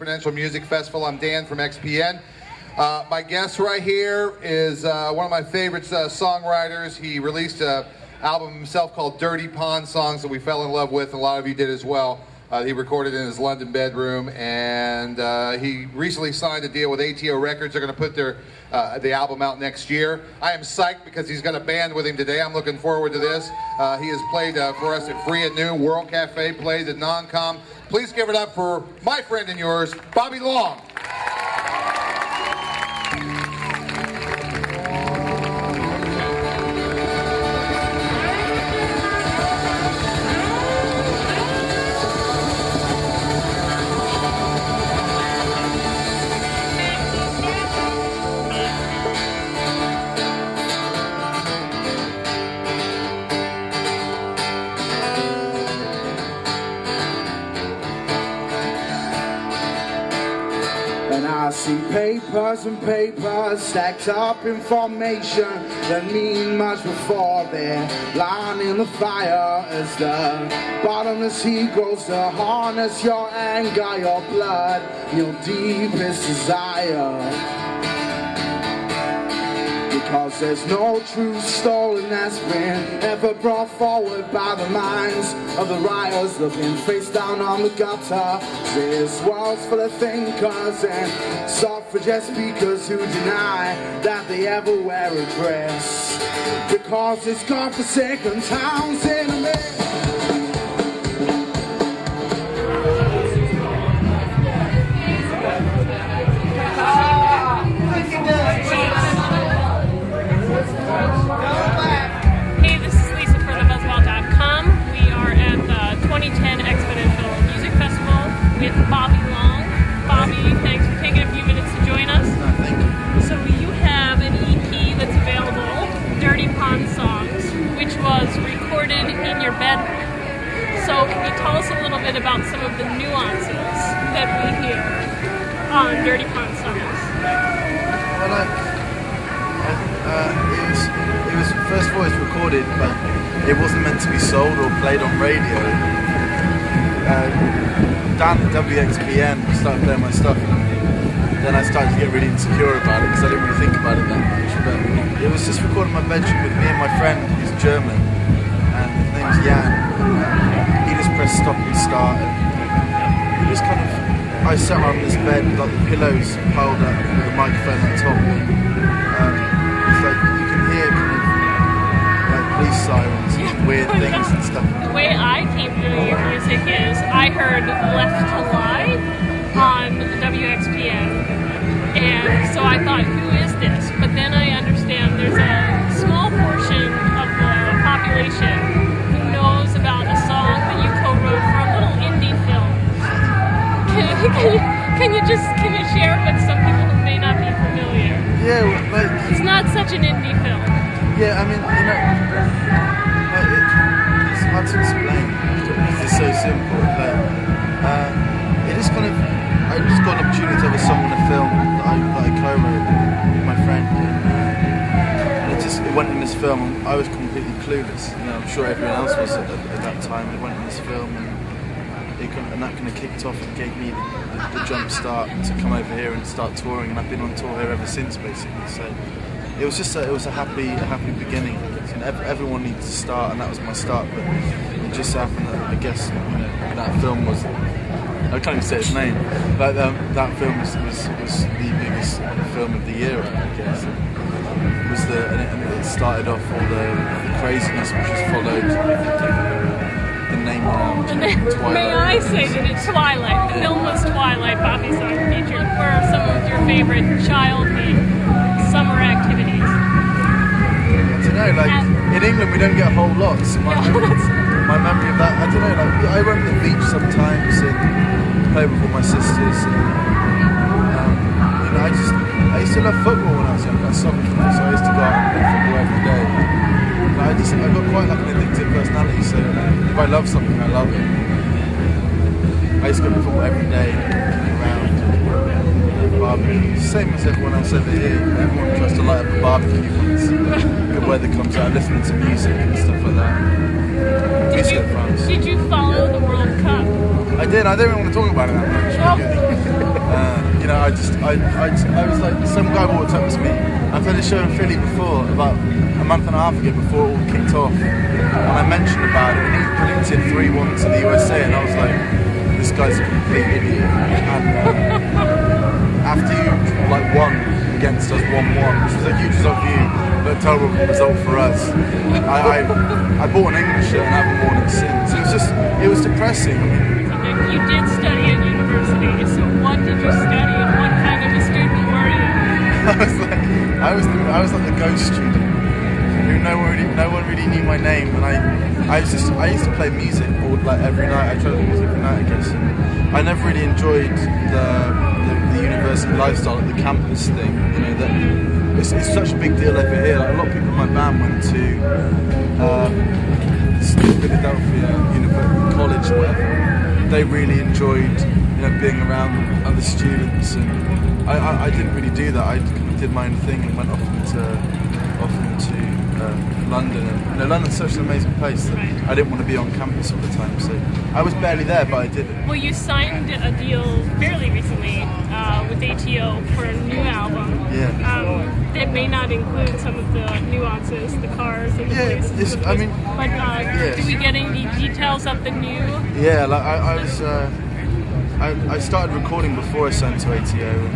XPonential Music Festival. I'm Dan from XPN. My guest right here is one of my favorite songwriters. He released an album himself called Dirty Pond Songs that we fell in love with, and a lot of you did as well. He recorded in his London bedroom, and he recently signed a deal with ATO Records. They're going to put the album out next year. I am psyched because he's got a band with him today. I'm looking forward to this. He has played for us at Free and New, World Cafe, played at Non-Com. Please give it up for my friend and yours, Bobby Long. And I see papers and papers, stacked up information that mean much before they're lying in the fire. As the bottomless heat grows to harness your anger, your blood, your deepest desire. Because there's no truth stolen that's been ever brought forward by the minds of the rioters looking face down on the gutter. This world's full of thinkers and suffragette speakers who deny that they ever wear a dress. Because it's godforsaken towns in a mess. Hey, this is Lisa from thebuzzwall.com. We are at the 2010 XPonential Music Festival with Bobby Long. Bobby, thanks for taking a few minutes to join us. Thank you. So you have an EP that's available, Dirty Pond Songs, which was recorded in your bedroom. So can you tell us a little bit about some of the nuances that we hear on Dirty Pond Songs? Well, it was first of all it's recorded, but it wasn't meant to be sold or played on radio. Down at WXPN started playing my stuff, and then I started to get really insecure about it because I didn't really think about it that much. But it was just recorded in my bedroom with me and my friend who's German, and his name's Jan. He just pressed stop and start, and it was kind of, I sat on this bed with like the pillows piled up with the microphone on top. It's like you can hear kind of like police sirens and weird things and stuff. The way I came to know your music is I heard Left to Lie on WXPN, and so I thought, who is this? But then I understand there's a small portion of the population who knows about a song that you co-wrote for a little indie film. Can you share with some people who may not be familiar? Yeah, like It's not such an indie film. yeah, I mean, you know, like it's hard to explain because it's so simple. But it is kind of, I just got an opportunity to have a song in a film that I co-wrote with my friend, and it went in this film. And I was completely clueless. You know, I'm sure everyone else was at that time. It went in this film, and that kind of kicked off and gave me the jump start to come over here and start touring, and I've been on tour here ever since, basically. So it was just a happy beginning. You know, everyone needs to start, and that was my start. But it just happened that I guess that film was, I can't even say its name, but that film was the biggest film of the year, I guess. It was and it started off all the craziness which was followed. Twilight. May I say that it's Twilight. The film was Twilight. Bobby's song featured were some of your favorite childhood summer activities. I don't know, like in England we don't get a whole lot. So my memory of that, I don't know, like I went to the beach sometimes and played with all my sisters. And, you know, I used to love football when I was younger. I was soccer fan, so I used to go out and play football every day. I've got quite like an addictive personality, so if I love something, I love it. I used to go to football every day, around barbecue. Same as everyone else over here. Everyone tries to light up a barbecue once the weather comes out, listening to music and stuff like that. Did you follow the World Cup? I did. I don't even want to talk about it that much. You know, I was like, some guy walked up to me. I played a show in Philly before, about a month and a half ago, before it all kicked off, and I mentioned about it, and he predicted 3-1 to the USA, and I was like, this guy's a complete idiot. And after you like won against us 1-1, which was a huge result for you, but a terrible result for us, I bought an English shirt and haven't worn it since. It was depressing. You did study at university, so what did you study and what kind of a student were you? I was like the ghost student who no one really knew my name, and I used to play music like every night. I tried to play music every night, I guess. And I never really enjoyed the university lifestyle, like the campus thing. You know, that it's such a big deal over here. Like, a lot of people in my band went to Philadelphia University College, or whatever. They really enjoyed, you know, being around other students, and I didn't really do that. I kind of did my own thing and went off into London, and you know, London's such an amazing place that I didn't want to be on campus all the time, so I was barely there, but I did it. Well, you signed a deal fairly recently with ATO for a new album. Yeah. That may not include some of the nuances, the cars and the places. I mean, but do we get any details of the new? Yeah, like I started recording before I signed to ATO.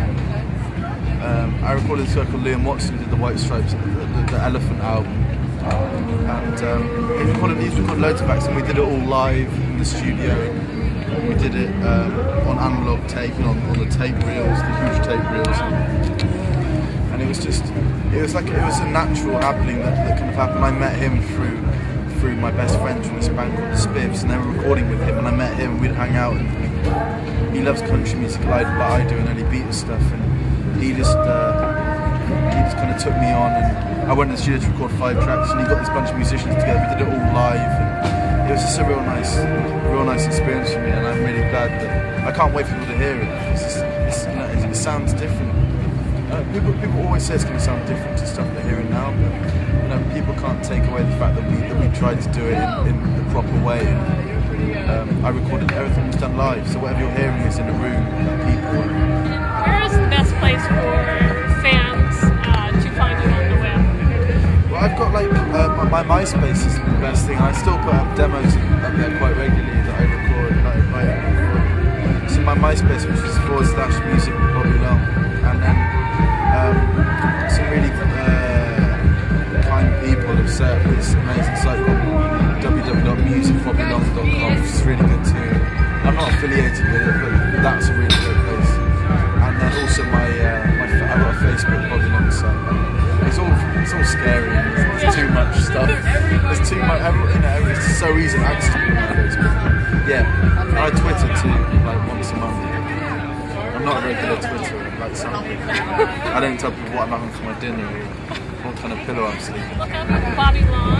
I recorded this guy called Liam Watson, who did the White Stripes, the Elephant album, and he's recorded loads of acts, and we did it all live in the studio. We did it on analog tape, on the tape reels, the huge tape reels, and it was a natural happening that kind of happened. I met him through my best friends from this band called the Spivs, and they were recording with him, and I met him, and we'd hang out, and he loves country music like I do, and early Beatles stuff, and he just kind of took me on, and I went in the studio to record 5 tracks, and he got this bunch of musicians together. We did it all live, and it was just a real nice experience for me, and I'm really glad that I can't wait for people to hear it. It sounds different. People always say it's going to sound different to stuff they're hearing now, but you know, people can't take away the fact that we tried to do it in the proper way. I recorded everything was done live, so whatever you're hearing is in a room with people. Where is the best place for fans to find you on the web? Well, I've got like my MySpace is the best thing. I still put up demos up there quite regularly that I record. So my MySpace, which is /music Bobby Long, and then some really kind people have set up this amazing site called www.musicbobbylong.com, which is really good too. I'm not affiliated with it, but that's a really great place. And then also I've got a Facebook Bobby Long site. It's all scary. There's too much stuff. There's too much. It's just so easy to access nowadays. Yeah, I Twitter too, like once a month. I'm not very good at Twitter, like some people. I don't tell people what I'm having for my dinner or what kind of pillow I'm sleeping. Look up Bobby Long